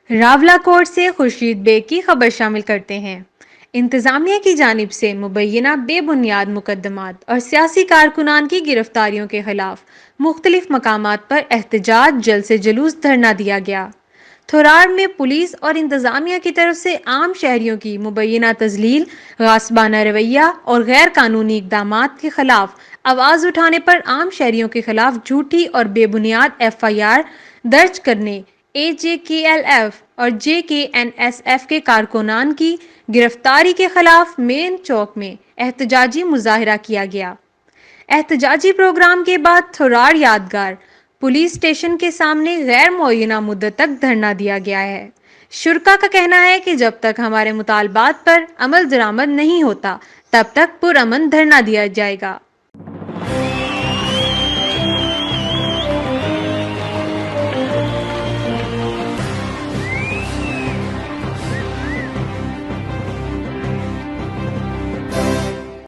Rawla court से Khurshid bag की खबर शामिल करते हैं। इंतजामिया की जानिब से मुबैना बेबुनियाद मुकदमात और सियासी कारकुनान की गिरफ्तारियों के खिलाफ मुख्तलिफ मकामात पर एहतजाज जल से जुलूस धरना दिया गया। थोरार में पुलिस और इंतजामिया की तरफ से आम शहरियों की मुबैना तजलील, गासबाना रवैया और गैर कानूनी इकदाम के खिलाफ आवाज़ उठाने पर आम शहरियों के खिलाफ झूठी और बेबुनियाद FIR दर्ज करने AJKLF और JKNSF के कारकुनान की गिरफ्तारी के खिलाफ मेन चौक में एहतजाजी मुजाहरा किया गया। एहतजाजी प्रोग्राम के बाद थोरार यादगार पुलिस स्टेशन के सामने गैर मुअय्यना मुद्दत तक धरना दिया गया है। शुरका का कहना है कि जब तक हमारे मुतालबात पर अमल दरामद नहीं होता तब तक पुरअमन धरना दिया जाएगा।